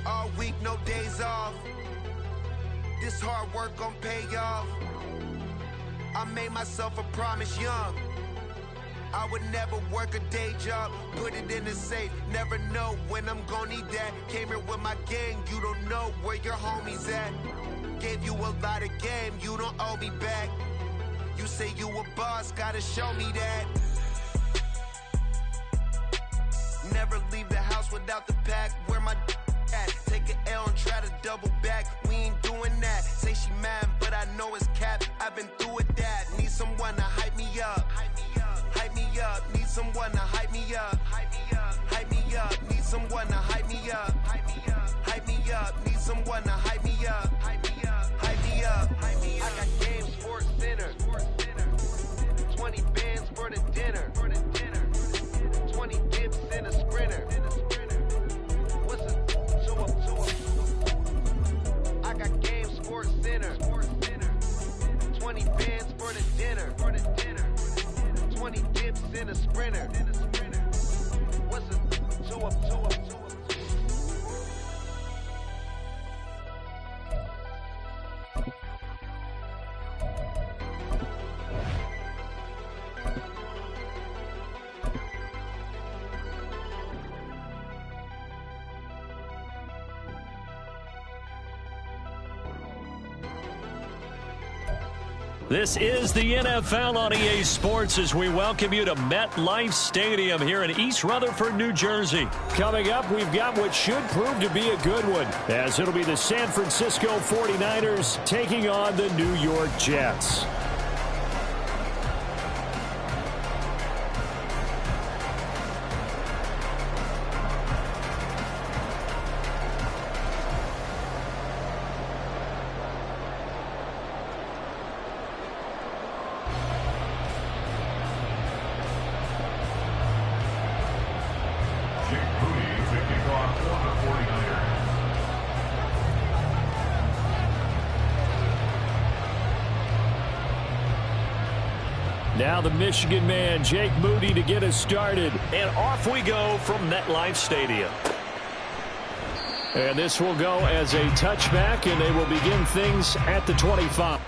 All week, no days off. This hard work gon' pay off. I made myself a promise young. I would never work a day job, put it in the safe. Never know when I'm gon' need that. Came here with my gang, you don't know where your homies at. Gave you a lot of game, you don't owe me back. You say you a boss, gotta show me that. Never leave the house without the pack. Where my at? Take an L and try to double back. We ain't doing that. Say she mad, but I know it's cap. I've been through with that. Need someone to hype me up. Hype me up. Need someone to hype me up. Hype me up. Need someone to hype me up. Hype me up. Need someone to hype me up. Hype me up. I got game, Sports Center. 20 bands for the dinner. 20 dips in a sprinter. What's a two up? I got game, Sports Center. 20 bands for the dinner. 20 dips in a sprinter. What's a two up? This is the NFL on EA Sports as we welcome you to MetLife Stadium here in East Rutherford, New Jersey. Coming up, we've got what should prove to be a good one, as it'll be the San Francisco 49ers taking on the New York Jets. Now the Michigan man, Jake Moody, to get us started. And off we go from MetLife Stadium. And this will go as a touchback, and they will begin things at the 25.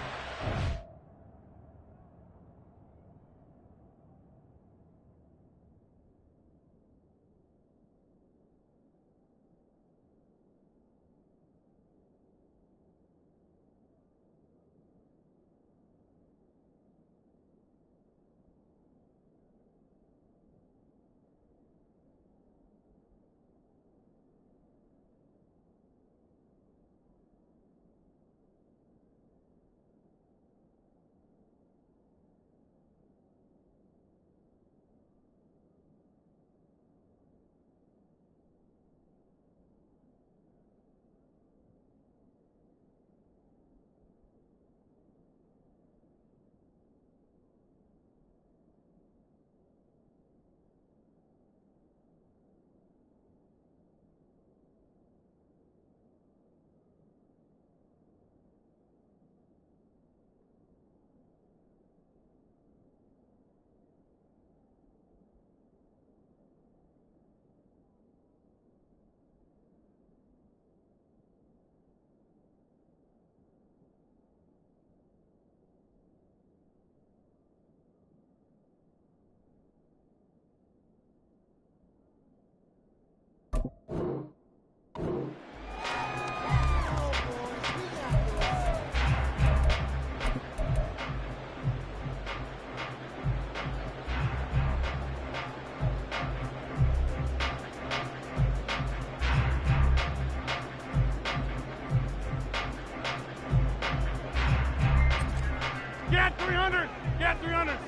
Get 300! Get 300!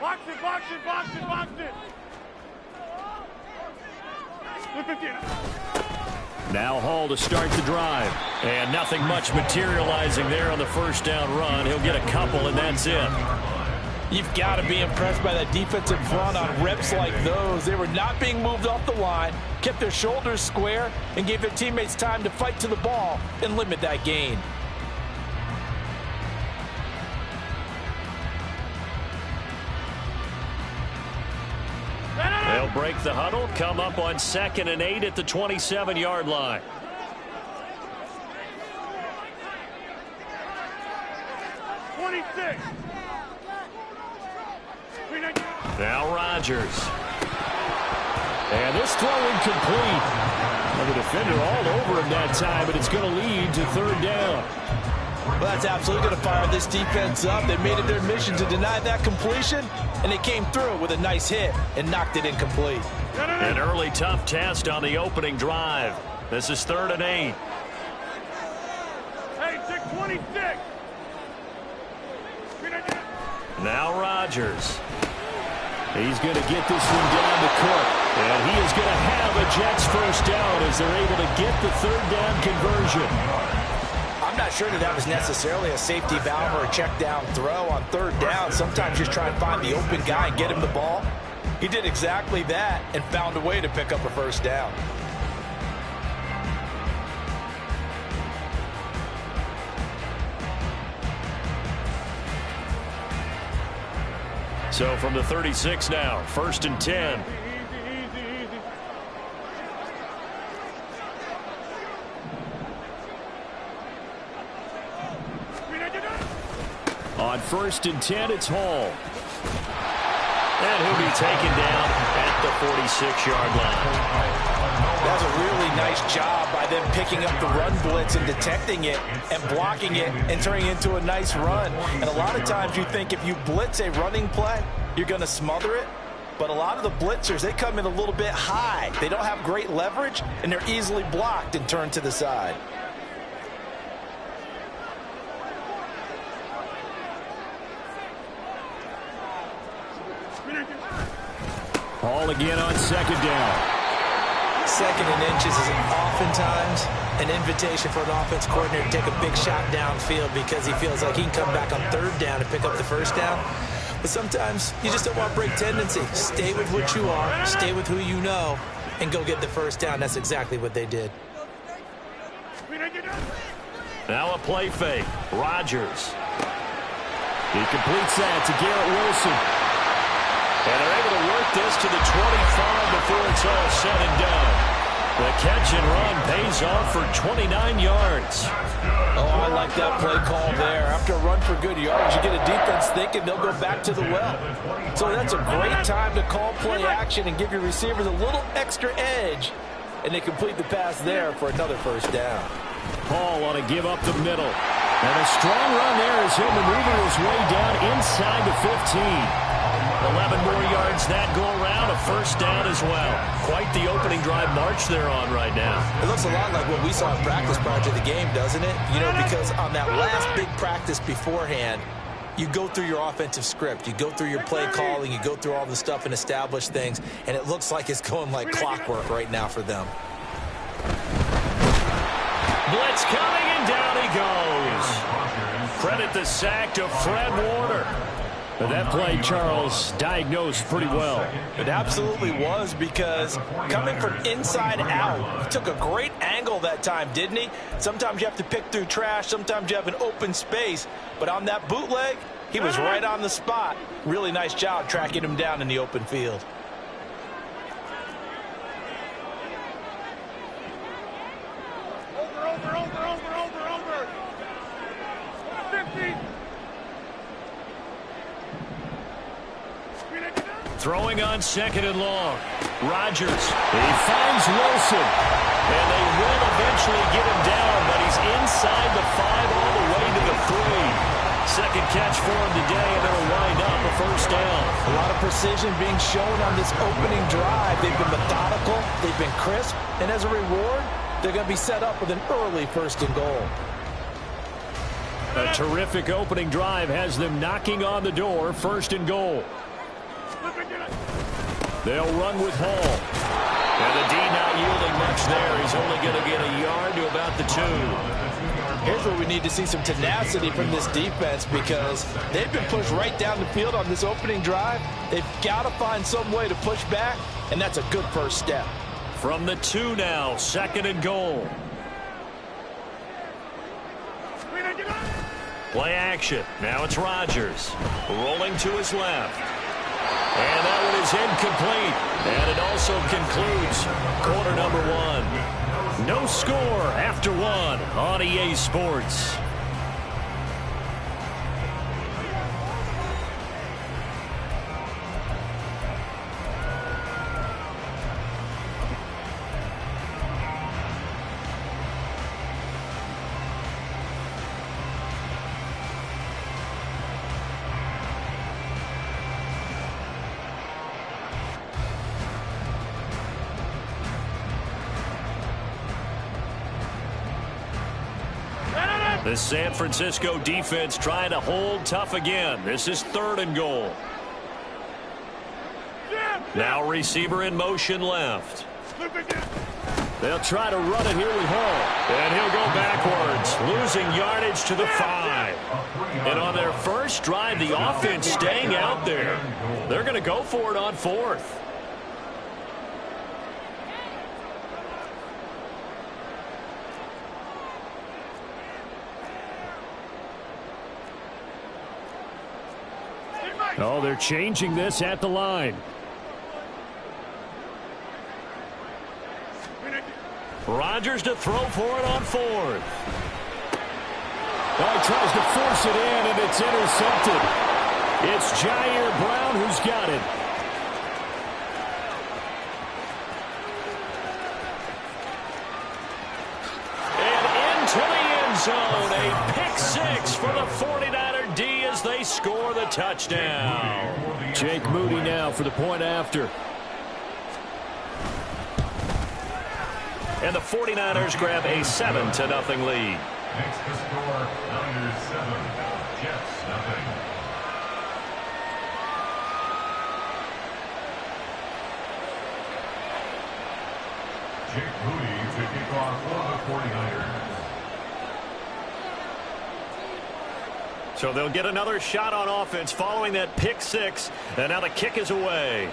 Box it, box it, box it, box it! Look at you. Now Hall to start the drive. And nothing much materializing there on the first down run. He'll get a couple, and that's it. You've got to be impressed by that defensive front on reps like those. They were not being moved off the line, kept their shoulders square, and gave their teammates time to fight to the ball and limit that gain. They'll break the huddle, come up on 2nd and 8 at the 27-yard line. Now Rodgers. And this throw incomplete. And the defender all over him that time, but it's going to lead to 3rd down. Well, that's absolutely going to fire this defense up. They made it their mission to deny that completion, and they came through with a nice hit and knocked it incomplete. An early tough test on the opening drive. This is 3rd and 8. Hey, 626. Now Rodgers. He's going to get this one down to Cook. And he is going to have a Jets first down as they're able to get the 3rd down conversion. I'm not sure that was necessarily a safety valve or a check down throw on 3rd down. Sometimes just try and find the open guy and get him the ball. He did exactly that and found a way to pick up a first down. So from the 36 now, 1st and 10. Easy. On 1st and 10, it's Hall. And he'll be taken down at the 46-yard line. That's a really nice job by them picking up the run blitz and detecting it and blocking it and turning it into a nice run. And a lot of times you think if you blitz a running play, you're going to smother it. But a lot of the blitzers, they come in a little bit high. They don't have great leverage, and they're easily blocked and turned to the side. Hall again on 2nd down. 2nd and inches is oftentimes an invitation for an offense coordinator to take a big shot downfield because he feels like he can come back on 3rd down and pick up the first down. But sometimes you just don't want to break tendency. Stay with what you are, stay with who you know, and go get the first down. That's exactly what they did. Now a play fake. Rodgers. He completes that to Garrett Wilson. And they're able to work this to the 25 before it's all said and done. The catch and run pays off for 29 yards. Oh, I like that play call there. After a run for good yards, you get a defense thinking they'll go back to the well. So that's a great time to call play action and give your receivers a little extra edge. And they complete the pass there for another first down. Hall on a give up the middle. And a strong run there as he'll maneuver his way down inside the 15. 11 more yards that go around, a first down as well. Quite the opening drive march they're on right now. It looks a lot like what we saw in practice prior to the game, doesn't it? You know, because on that last big practice beforehand, you go through your offensive script, you go through your play calling, you go through all the stuff and establish things, and it looks like it's going like clockwork right now for them. Blitz coming, and down he goes. Credit the sack to Fred Warner. But that play, Charles, diagnosed pretty well. It absolutely was, because coming from inside out, he took a great angle that time, didn't he? Sometimes you have to pick through trash. Sometimes you have an open space. But on that bootleg, he was right on the spot. Really nice job tracking him down in the open field. Over. 50. Throwing on 2nd and long. Rodgers. He finds Wilson. And they will eventually get him down, but he's inside the 5 all the way to the 3. Second catch for him today, and they'll wind up a first down. A lot of precision being shown on this opening drive. They've been methodical, they've been crisp, and as a reward, they're going to be set up with an early 1st and goal. A terrific opening drive has them knocking on the door, 1st and goal. They'll run with Hall. And the D not yielding much there. He's only going to get a yard to about the 2. Here's where we need to see some tenacity from this defense, because they've been pushed right down the field on this opening drive. They've got to find some way to push back, and that's a good first step. From the 2 now, 2nd and goal. Play action. Now it's Rodgers. Rolling to his left. And that one is incomplete. And it also concludes quarter number one. No score after one on EA Sports. The San Francisco defense trying to hold tough again. This is 3rd and goal. Now receiver in motion left. They'll try to run it here with Hall. And he'll go backwards, losing yardage to the 5. And on their first drive, the offense staying out there. They're going to go for it on 4th. Oh, they're changing this at the line. Rodgers to throw for it on 4th. Oh, he tries to force it in, and it's intercepted. It's Jair Brown who's got it. And into the end zone, a pick 6 for the 49er D as they score the touchdown. Jake Moody now for the point after. And the 49ers grab a 7-0 lead. Next to score, Niners 7, Jets 0. Jake Moody to kick off for the 49ers. So they'll get another shot on offense following that pick 6. And now the kick is away.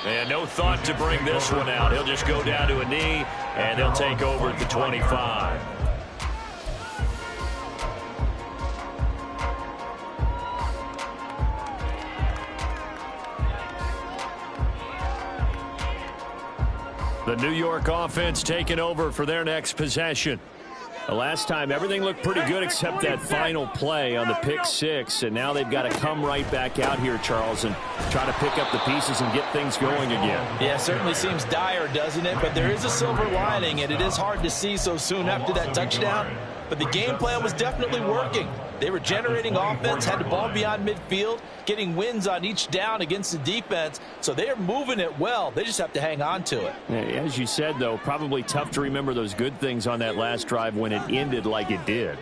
And no thought to bring this one out. He'll just go down to a knee, and they'll take over at the 25. The New York offense taking over for their next possession. The last time, everything looked pretty good except that final play on the pick 6. And now they've got to come right back out here, Charles, and try to pick up the pieces and get things going again. Yeah, it certainly seems dire, doesn't it? But there is a silver lining, and it is hard to see so soon after that touchdown. But the game plan was definitely working. They were generating offense, had the ball beyond midfield, getting wins on each down against the defense. So they are moving it well. They just have to hang on to it. As you said, though, probably tough to remember those good things on that last drive when it ended like it did.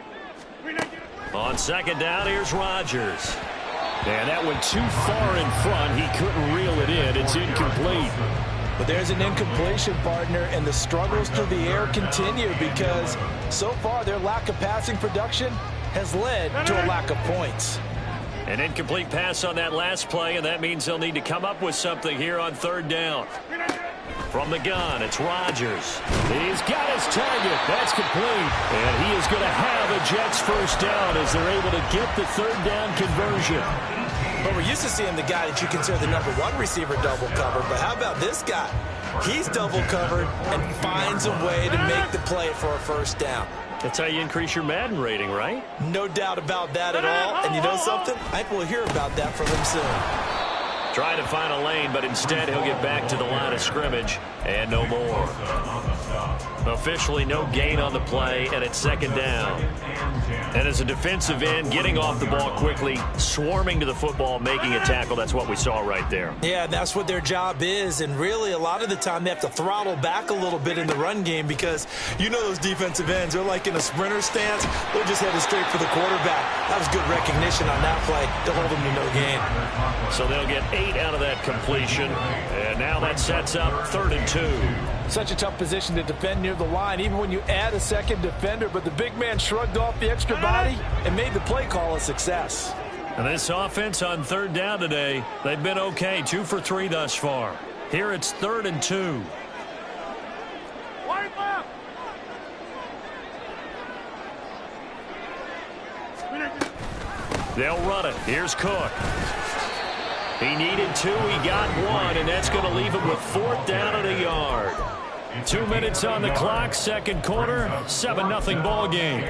On 2nd down, here's Rodgers. And that went too far in front. He couldn't reel it in. It's incomplete. But there's an incompletion, partner, and the struggles through the air continue because so far their lack of passing production has led to a lack of points. An incomplete pass on that last play, and that means they'll need to come up with something here on 3rd down. From the gun, it's Rodgers. He's got his target. That's complete. And he is going to have a Jets first down as they're able to get the 3rd down conversion. But we're used to seeing the guy that you consider the #1 receiver double covered. But how about this guy? He's double covered and finds a way to make the play for a first down. That's how you increase your Madden rating, right? No doubt about that at all. And you know something? I think we'll hear about that from him soon. Trying to find a lane, but instead he'll get back to the line of scrimmage and no more. Officially no gain on the play, and it's 2nd down. And as a defensive end, getting off the ball quickly, swarming to the football, making a tackle, that's what we saw right there. Yeah, that's what their job is, and really a lot of the time they have to throttle back a little bit in the run game because you know those defensive ends, they're like in a sprinter stance. They're just headed straight for the quarterback. That was good recognition on that play to hold them to no gain. So they'll get 8 out of that completion, and now that sets up 3rd and 2. Such a tough position to defend near the line, even when you add a second defender, but the big man shrugged off the extra body and made the play call a success. And this offense on 3rd down today, they've been okay, 2 for 3 thus far. Here it's 3rd and 2. They'll run it. Here's Cook. He needed 2, he got 1, and that's going to leave him with 4th down and a yard. 2 minutes on the clock, second quarter, 7-0 ball game.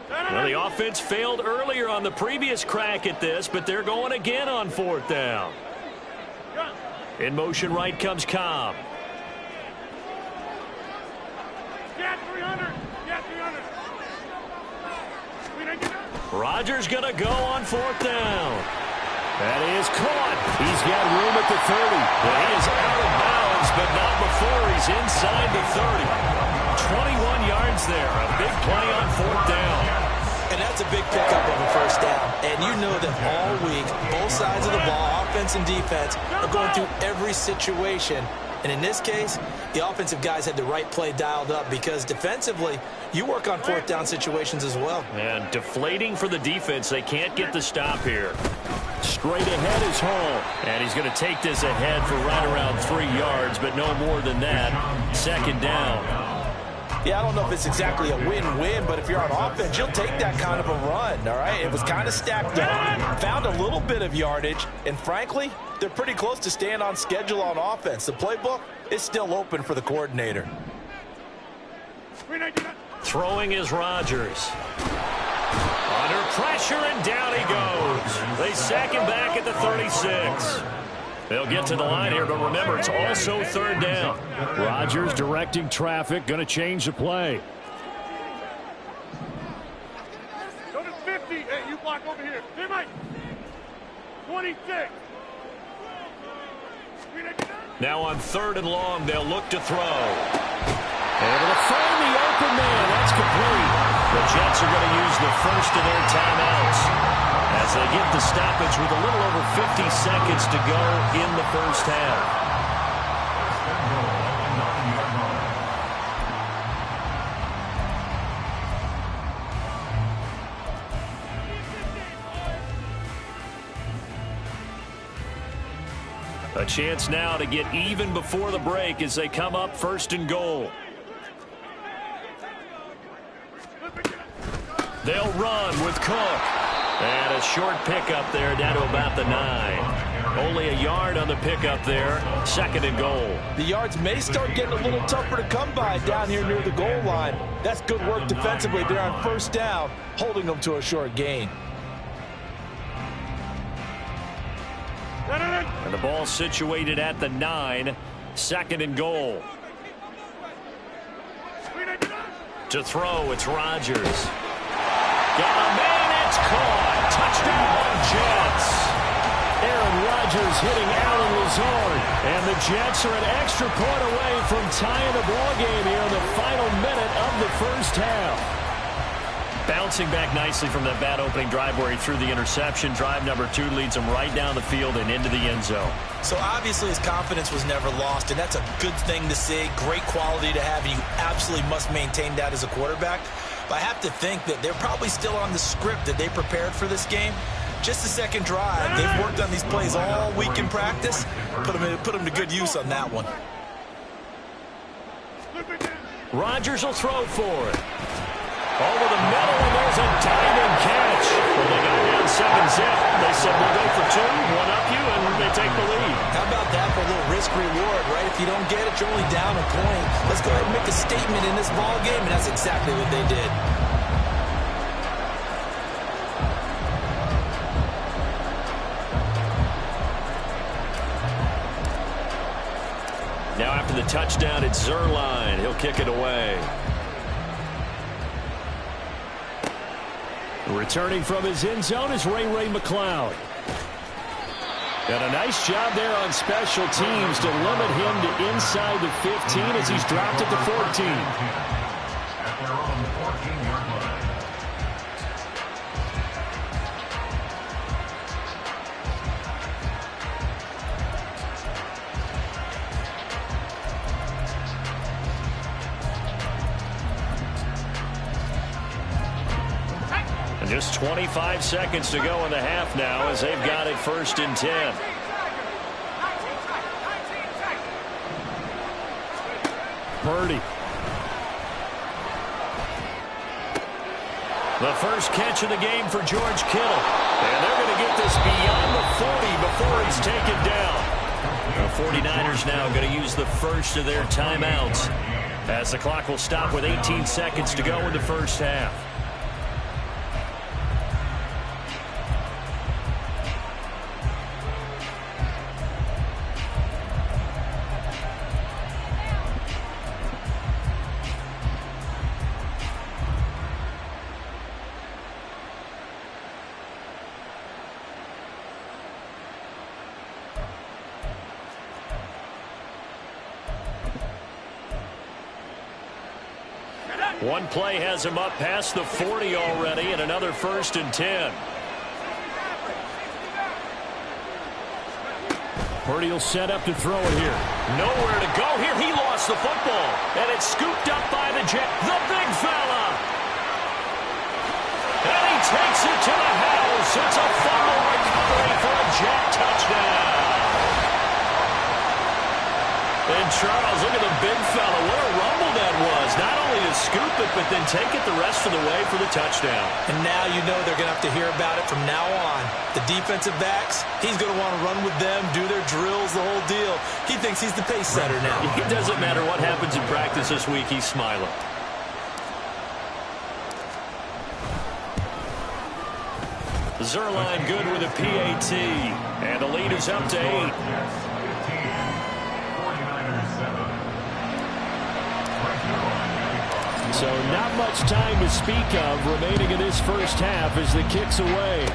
Well, the offense failed earlier on the previous crack at this, but they're going again on 4th down. In motion right comes Cobb. Yeah, 300. Yeah, 300. Rodgers going to go on 4th down. That is caught. He's got room at the 30. But he is out of bounds, but not before he's inside the 30. 21 yards there. A big play on 4th down. And that's a big pickup of a first down. And you know that all week, both sides of the ball, offense and defense, are going through every situation. And in this case, the offensive guys had the right play dialed up because defensively, you work on 4th down situations as well. And deflating for the defense. They can't get the stop here. Straight ahead is Hall. And he's going to take this ahead for right around 3 yards, but no more than that. 2nd down. Yeah, I don't know if it's exactly a win-win, but if you're on offense, you'll take that kind of a run, all right? It was kind of stacked up, found a little bit of yardage, and frankly, they're pretty close to staying on schedule on offense. The playbook is still open for the coordinator. Throwing is Rodgers. Under pressure, and down he goes. They sack him back at the 36. They'll get to the line here, but remember, it's also 3rd down. Rodgers directing traffic, going to change the play. Go to 50. Hey, you block over here. Hey, Mike. 26. Now on 3rd and long, they'll look to throw. Able to find the open man. That's complete. The Jets are going to use the first of their timeouts as they get the stoppage with a little over 50 seconds to go in the first half. A chance now to get even before the break as they come up 1st and goal. They'll run with Cook. And a short pickup there down to about the 9. Only a yard on the pickup there. 2nd and goal. The yards may start getting a little tougher to come by down here near the goal line. That's good work defensively there on 1st down, holding them to a short gain. And the ball situated at the 9. 2nd and goal. To throw, it's Rodgers. Got a man, it's caught. Touchdown, Jets. Aaron Rodgers hitting Allen Lazard. And the Jets are an extra point away from tying the ball game here in the final minute of the first half. Bouncing back nicely from that bad opening drive where he threw the interception. Drive number 2 leads him right down the field and into the end zone. So obviously his confidence was never lost, and that's a good thing to see. Great quality to have, and you absolutely must maintain that as a quarterback. But I have to think that they're probably still on the script that they prepared for this game. Just the second drive. They've worked on these plays all week in practice. Put them to good use on that one. Rodgers will throw for it. Over the middle, and there's a diving catch. Well, they got down 7-zip. They said, we'll go for 2, one up you, and they take the lead. How about that for a little risk-reward, right? If you don't get it, you're only down a point. Let's go ahead and make a statement in this ball game, and that's exactly what they did. Now after the touchdown, it's Zuerlein. He'll kick it away. Returning from his end zone is Ray McCloud. And a nice job there on special teams to limit him to inside the 15 as he's dropped at the 14. At their own 14-yard line. And just 25 seconds to go in the half now as they've got it 1st and 10. Purdy. The first catch of the game for George Kittle. And they're going to get this beyond the 40 before he's taken down. The 49ers now going to use the first of their timeouts as the clock will stop with 18 seconds to go in the first half. One play has him up past the 40 already, and another 1st and 10. Purdy will set up to throw it here. Nowhere to go here. He lost the football, and it's scooped up by the Jet. The big fella. And he takes it to the house. It's a fumble recovery for a Jet touchdown. And Charles, look at the big fella. What a rumble that was. Not only to scoop it, but then take it the rest of the way for the touchdown. And now you know they're going to have to hear about it from now on. The defensive backs, he's going to want to run with them, do their drills, the whole deal. He thinks he's the pace setter now. It doesn't matter what happens in practice this week. He's smiling. Zuerlein good with a PAT. And the lead is up to 8. So not much time to speak of remaining in this first half as the kick's away.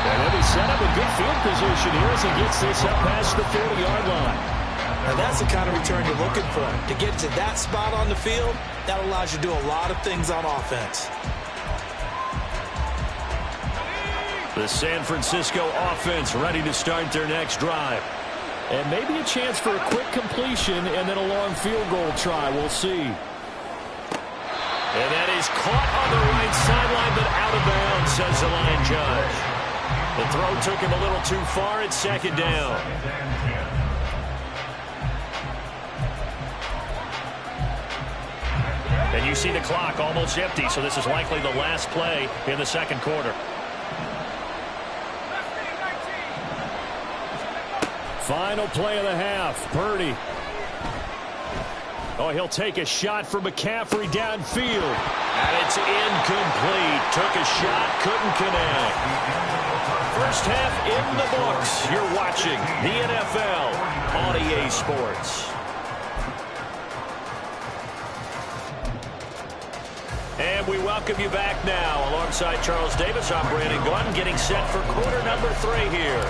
And he'll be set up in good field position here as he gets this up past the 40-yard line. Now that's the kind of return you're looking for. To get to that spot on the field, that allows you to do a lot of things on offense. The San Francisco offense ready to start their next drive. And maybe a chance for a quick completion and then a long field goal try. We'll see. And that is caught on the right sideline, but out of bounds, says the line judge. The throw took him a little too far. It's 2nd down. And you see the clock almost empty, so this is likely the last play in the 2nd quarter. Final play of the half. Purdy. Oh, he'll take a shot for McCaffrey downfield. And it's incomplete. Took a shot, couldn't connect. First half in the books. You're watching the NFL on EA Sports. And we welcome you back now. Alongside Charles Davis, I'm Brandon Gunn, getting set for quarter number 3 here.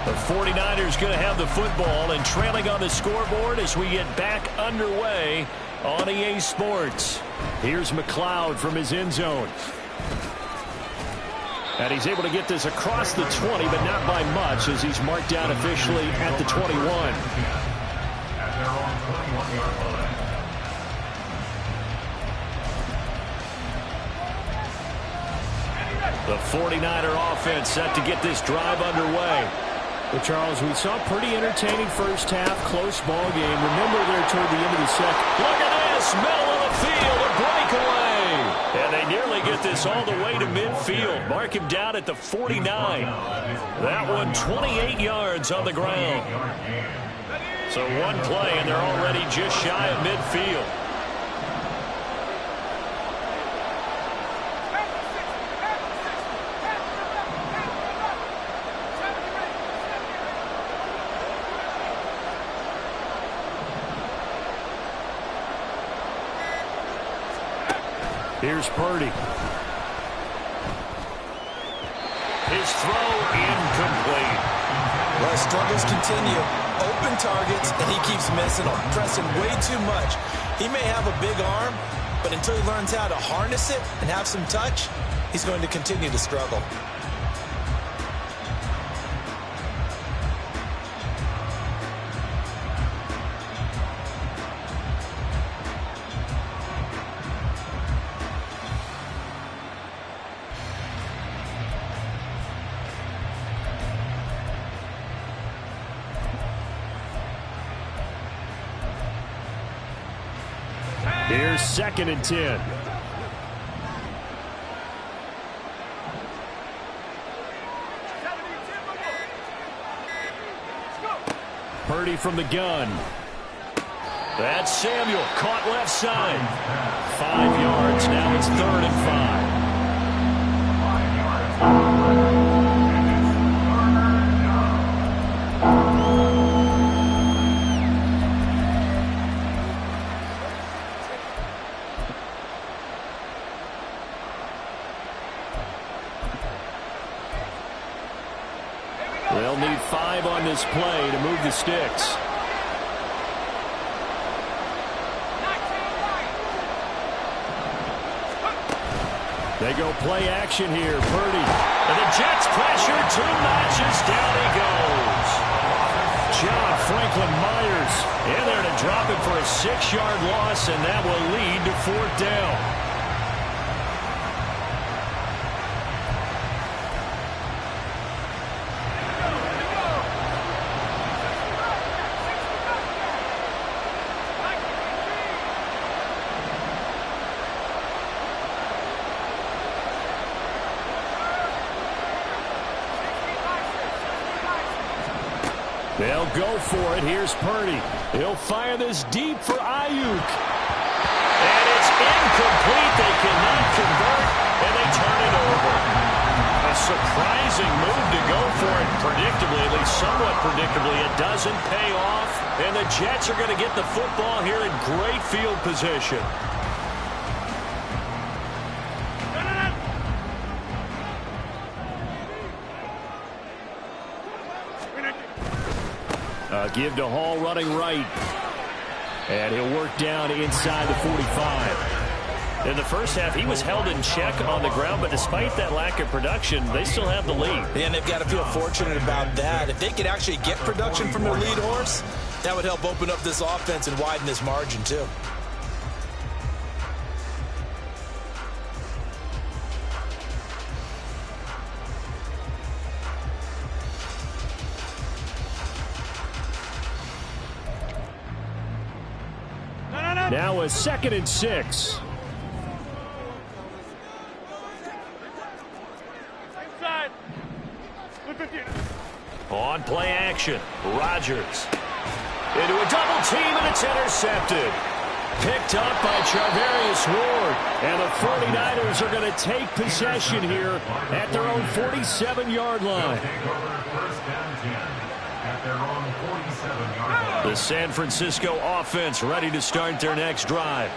The 49ers going to have the football and trailing on the scoreboard as we get back underway on EA Sports. Here's McLeod from his end zone. And he's able to get this across the 20, but not by much as he's marked down officially at the 21. At their own 21-yard line. The 49er offense set to get this drive underway. Well, Charles, we saw a pretty entertaining first half, close ball game. Remember there toward the end of the second. Look at this, middle of the field, a breakaway. And they nearly get this all the way to midfield. Mark him down at the 49. That one 28 yards on the ground. So one play, and they're already just shy of midfield. Here's Purdy. His throw incomplete. Well, struggles continue. Open targets, and he keeps missing them, pressing way too much. He may have a big arm, but until he learns how to harness it and have some touch, he's going to continue to struggle. Here's 2nd and 10. Purdy from the gun. That's Samuel, caught left side. 5 yards, now it's 3rd and 5. They'll need 5 on this play to move the sticks. They go play action here. Purdy. And the Jets pressure 2 notches. Down he goes. John Franklin Myers in there to drop it for a 6-yard loss, and that will lead to 4th down. They'll go for it. Here's Purdy. He'll fire this deep for Ayuk. And it's incomplete. They cannot convert, and they turn it over. A surprising move to go for it predictably, at least somewhat predictably. It doesn't pay off, and the Jets are going to get the football here in great field position. Give to Hall running right. And he'll work down inside the 45. In the first half, he was held in check on the ground, but despite that lack of production, they still have the lead. And they've got to feel fortunate about that. If they could actually get production from their lead horse, that would help open up this offense and widen this margin too. Now a 2nd and 6. On play action, Rodgers. Into a double team, and it's intercepted. Picked up by Charvarius Ward. And the 49ers are going to take possession here at their own 47-yard line. The San Francisco offense ready to start their next drive.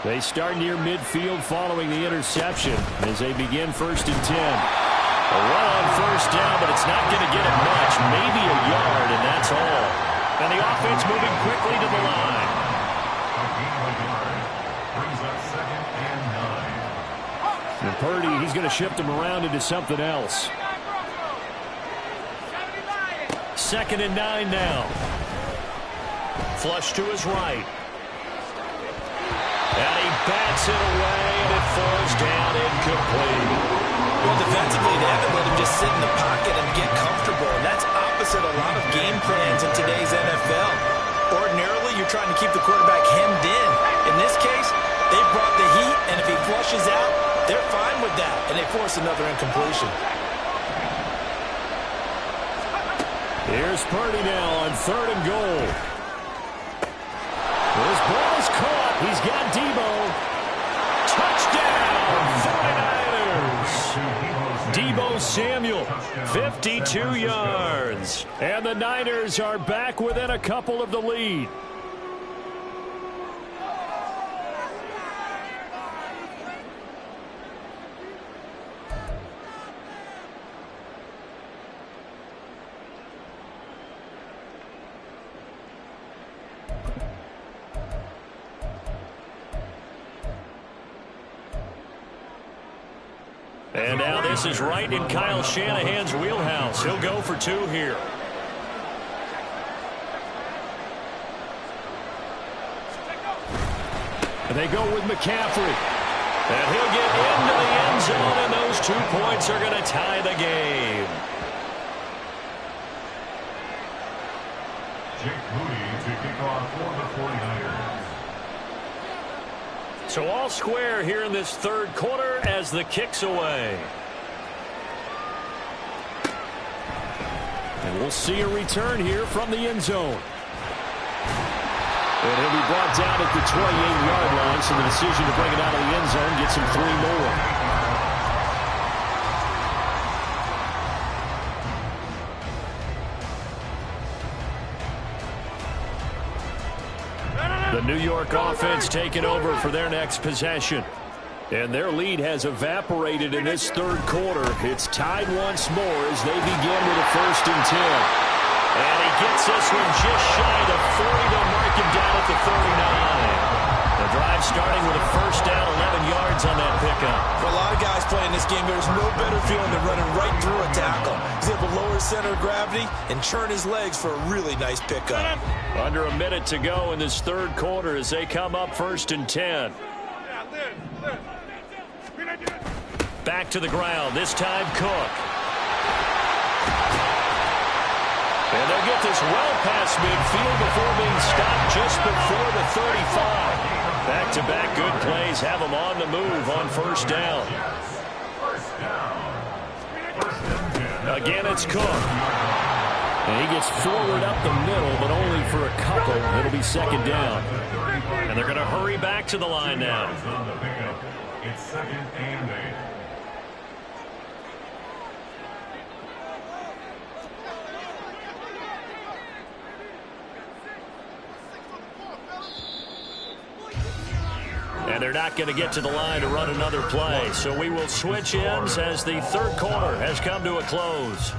They start near midfield following the interception as they begin 1st and 10. A run on 1st down, but it's not going to get it much, maybe a yard, and that's all. And the offense moving quickly to the line. And Purdy, he's going to shift him around into something else. 2nd and 9 now. Flush to his right. And he bats it away, and it falls down incomplete. Well, defensively, they haven't let him just sit in the pocket and get comfortable. And that's opposite a lot of game plans in today's NFL. Ordinarily, you're trying to keep the quarterback hemmed in. In this case, they brought the heat, and if he flushes out, they're fine with that. And they force another incompletion. Here's Purdy now on 3rd and goal. This ball is caught. He's got Debo. Touchdown, 49ers. Debo Samuel, 52 yards. And the Niners are back within a couple of the lead. And now this is right in Kyle Shanahan's wheelhouse. He'll go for 2 here. And they go with McCaffrey. And he'll get into the end zone, and those 2 points are going to tie the game. Jake Moody to kick off for the 49ers. So all square here in this third quarter as the kick's away. And we'll see a return here from the end zone. And he'll be brought down at the 28-yard line, so the decision to bring it out of the end zone gets him 3 more. The New York offense taking over for their next possession. And their lead has evaporated in this third quarter. It's tied once more as they begin with a 1st and 10. And he gets this one just shy of 40 to mark him down at the 39. The drive starting with a 1st down, 11 yards on that pickup. For a lot of guys playing this game, there's no better feeling than running right through a tackle. He's able to lower his center of gravity and churn his legs for a really nice pickup. Under a minute to go in this third quarter as they come up 1st and 10. Back to the ground, this time Cook. And they'll get this well past midfield before being stopped just before the 35. Back-to-back good plays have them on the move on 1st down. Again, it's Cook. And he gets forward up the middle, but only for a couple. It'll be 2nd down. And they're going to hurry back to the line now. It's 2nd and 8. And they're not going to get to the line to run another play. So we will switch ends as the third quarter has come to a close.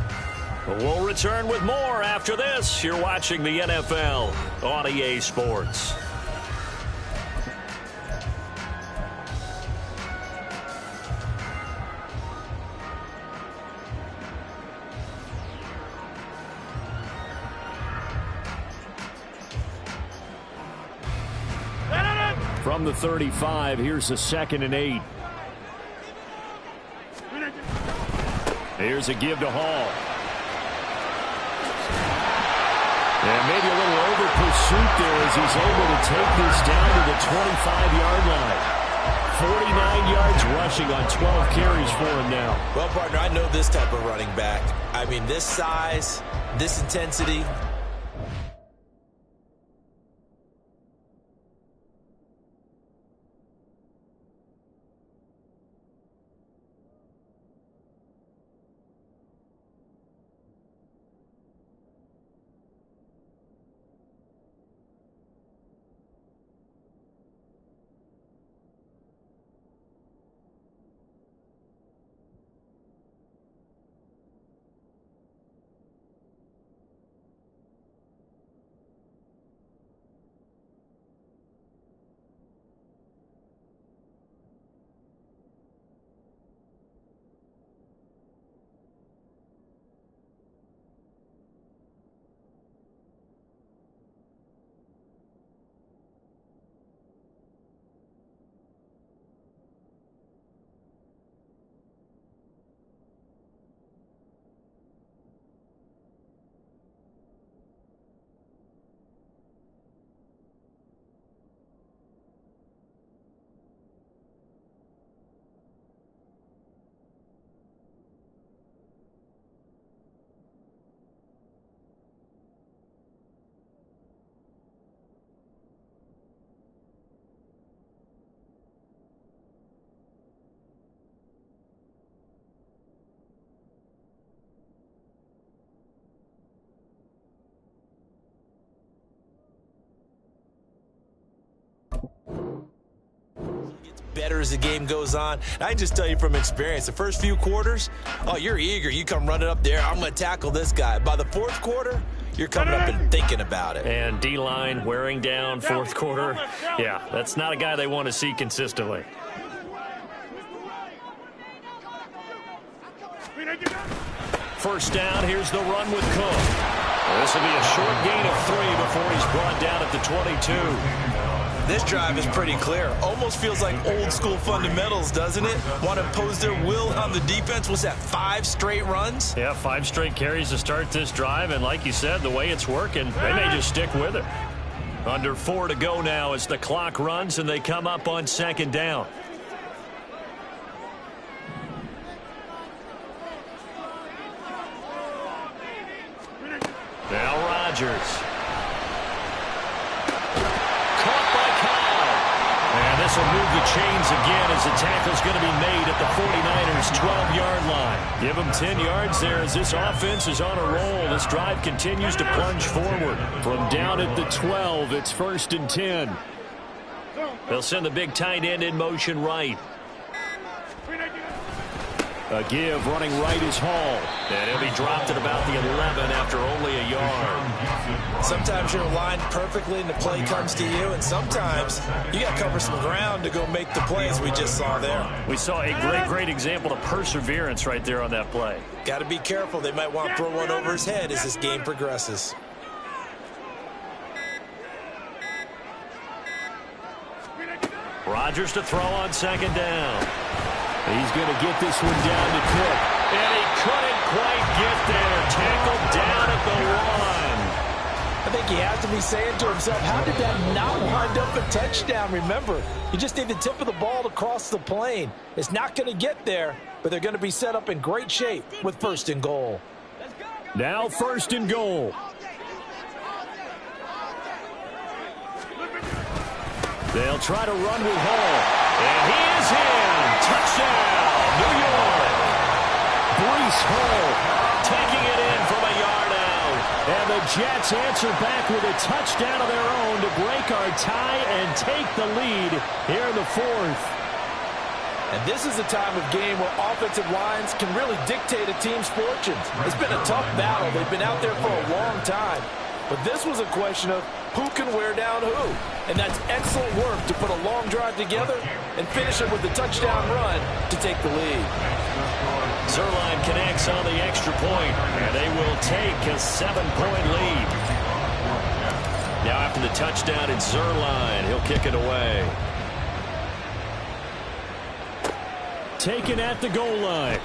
But we'll return with more after this. You're watching the NFL on EA Sports. From the 35, here's a 2nd and 8. Here's a give to Hall. And maybe a little over pursuit there as he's able to take this down to the 25-yard line. 49 yards rushing on 12 carries for him now. Well, partner, I know this type of running back. I mean, this size, this intensity. Better as the game goes on. I just tell you from experience, the first few quarters, oh, you're eager. You come running up there, I'm going to tackle this guy. By the 4th quarter, you're coming up and thinking about it. And D-line wearing down 4th quarter. Yeah, that's not a guy they want to see consistently. First down, here's the run with Cook. This will be a short gain of 3 before he's brought down at the 22. This drive is pretty clear. Almost feels like old school fundamentals, doesn't it? Want to impose their will on the defense. What's that, 5 straight runs? Yeah, 5 straight carries to start this drive. And like you said, the way it's working, they may just stick with it. Under 4 to go now as the clock runs and they come up on second down. Now Rodgers. Caught by Cobb. And this will move the chains again as the tackle's going to be made at the 49ers' 12-yard line. Give them 10 yards there as this offense is on a roll. This drive continues to plunge forward. From down at the 12, it's 1st and 10. They'll send the big tight end in motion right. A give running right is Hall. And he'll be dropped at about the 11 after only a yard. Sometimes you're aligned perfectly and the play comes to you, and sometimes you got to cover some ground to go make the play, as we just saw there. We saw a great example of perseverance right there on that play. Got to be careful. They might want to throw one over his head as this game progresses. Rodgers to throw on second down. He's going to get this one down to Cook. And he couldn't quite get there. Tackled down at the 1. I think he has to be saying to himself, how did that not wind up a touchdown? Remember, you just need the tip of the ball to cross the plane. It's not going to get there, but they're going to be set up in great shape with 1st and goal. Now 1st and goal. They'll try to run with Hall. And he is in. Touchdown, New York. Breece Hall taking it in from a yard out. And the Jets answer back with a touchdown of their own to break our tie and take the lead here in the 4th. And this is a time of game where offensive lines can really dictate a team's fortunes. It's been a tough battle. They've been out there for a long time. But this was a question of who can wear down who. And that's excellent work to put a long drive together and finish it with a touchdown run to take the lead. Zuerlein connects on the extra point, and they will take a 7-point lead. Now after the touchdown, it's Zuerlein. He'll kick it away. Taken at the goal line.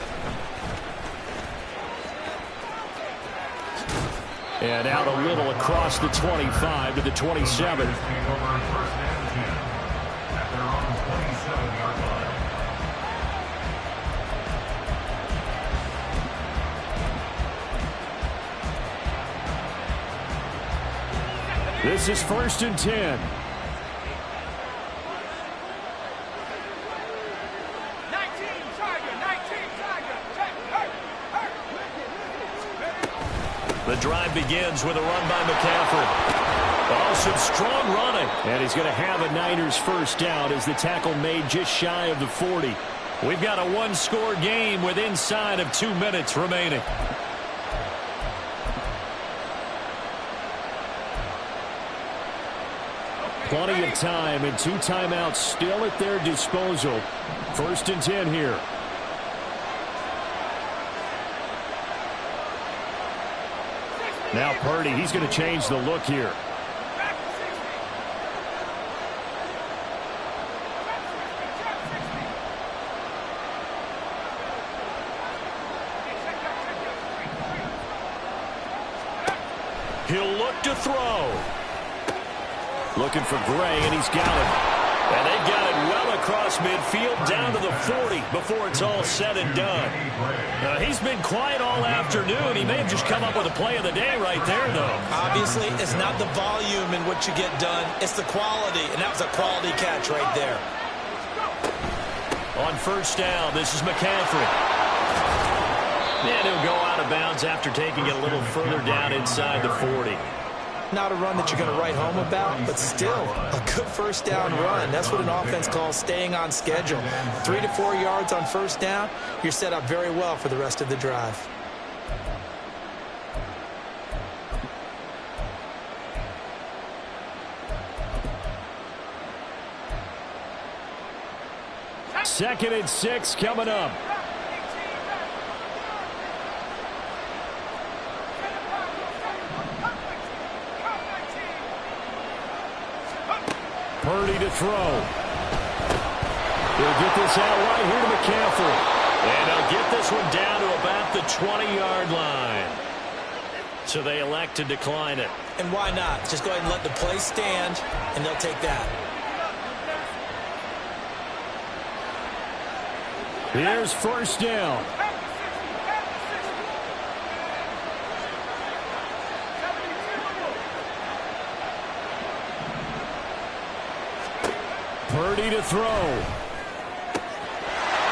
And out a little across the 25 to the 27. This is 1st and 10. The drive begins with a run by McCaffrey. Oh, some strong running. And he's going to have a Niners first down as the tackle made just shy of the 40. We've got a one-score game with inside of 2 minutes remaining. Plenty of time and 2 timeouts still at their disposal. 1st and 10 here. Now Purdy, he's going to change the look here. He'll look to throw. Looking for Gray, and he's got it. And they've got it well across midfield down to the 40 before it's all said and done. He's been quiet all afternoon. He may have just come up with a play of the day right there, though. Obviously, it's not the volume in what you get done. It's the quality, and that was a quality catch right there. On first down, this is McCaffrey. And he'll go out of bounds after taking it a little further down inside the 40. Not a run that you're going to write home about, but still a good first down run. That's what an offense calls staying on schedule. 3 to 4 yards on first down, you're set up very well for the rest of the drive. Second and 6 coming up. Purdy to throw. He'll get this out right here to McCaffrey. And he'll get this one down to about the 20-yard line. So they elect to decline it. And why not? Just go ahead and let the play stand, and they'll take that. Here's first down. Purdy to throw.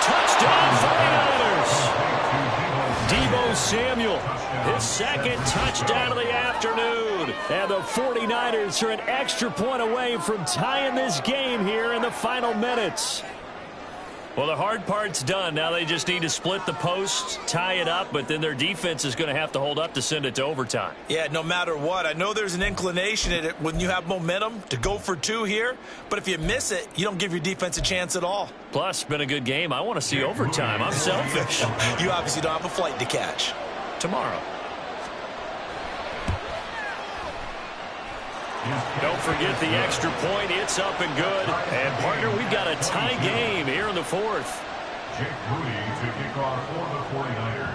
Touchdown 49ers. Deebo Samuel, his second touchdown of the afternoon. And the 49ers are an extra point away from tying this game here in the final minutes. Well, the hard part's done. Now they just need to split the post, tie it up, but then their defense is going to have to hold up to send it to overtime. Yeah, no matter what. I know there's an inclination in it when you have momentum to go for two here, but if you miss it, you don't give your defense a chance at all. Plus, been a good game. I want to see overtime. I'm selfish. You obviously don't have a flight to catch. Tomorrow. Don't forget the extra point. It's up and good. And, partner, we've got a tie game here in the fourth. Jake Moody to kick off for the 49ers.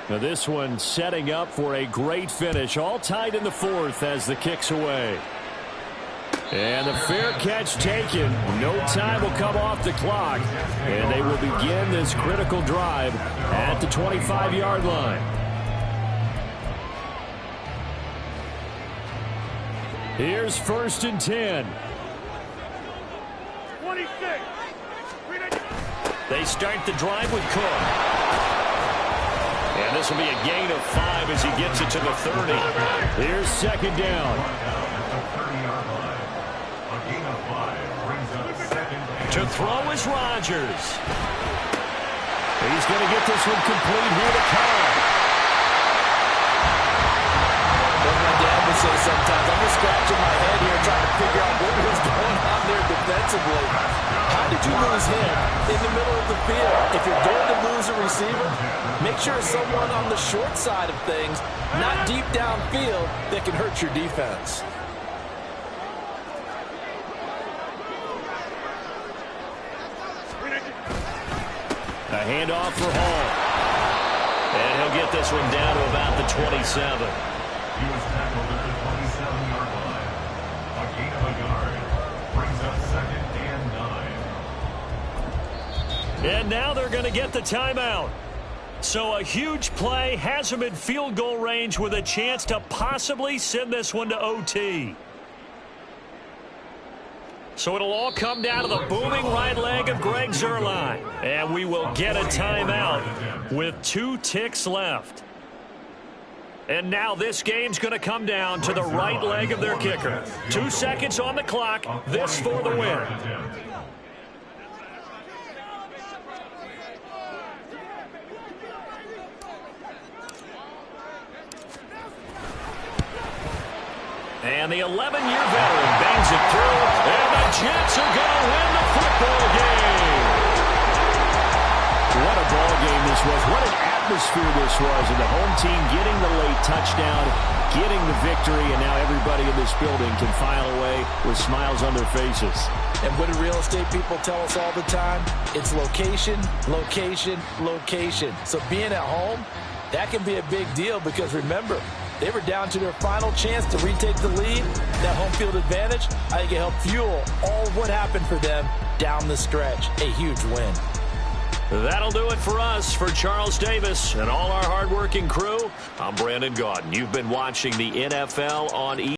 Now this one setting up for a great finish. All tied in the fourth as the kick's away. And the fair catch taken. No time will come off the clock. And they will begin this critical drive at the 25-yard line. Here's first and 10. 26. They start the drive with Cook. And this will be a gain of 5 as he gets it to the 30. Here's second down. To throw is Rodgers. He's going to get this one complete here to Cobb. Say sometimes I'm just scratching my head here trying to figure out what was going on there defensively. How did you lose him in the middle of the field? If you're going to lose a receiver, make sure it's someone on the short side of things, not deep downfield, that can hurt your defense. A handoff for Hall. And he'll get this one down to about the 27. He was tackled at the 27-yard line. A gain of a yard brings up second and 9. And now they're going to get the timeout. So a huge play has them in field goal range with a chance to possibly send this one to OT. So it'll all come down to the booming right leg of Greg Zuerlein. And we will get a timeout with 2 ticks left. And now this game's going to come down to the right leg of their kicker. 2 seconds on the clock. This for the win. And the 11-year veteran bangs it through. And the Jets are going to win the football game. What a ball game this was. What an atmosphere this was. And the home team getting the late touchdown, getting the victory, and now everybody in this building can file away with smiles on their faces. And what do real estate people tell us all the time? It's location, location, location. So being at home, that can be a big deal because remember, they were down to their final chance to retake the lead. That home field advantage, I think it helped fuel all of what happened for them down the stretch. A huge win. That'll do it for us. For Charles Davis and all our hardworking crew, I'm Brandon Gaudin. You've been watching the NFL on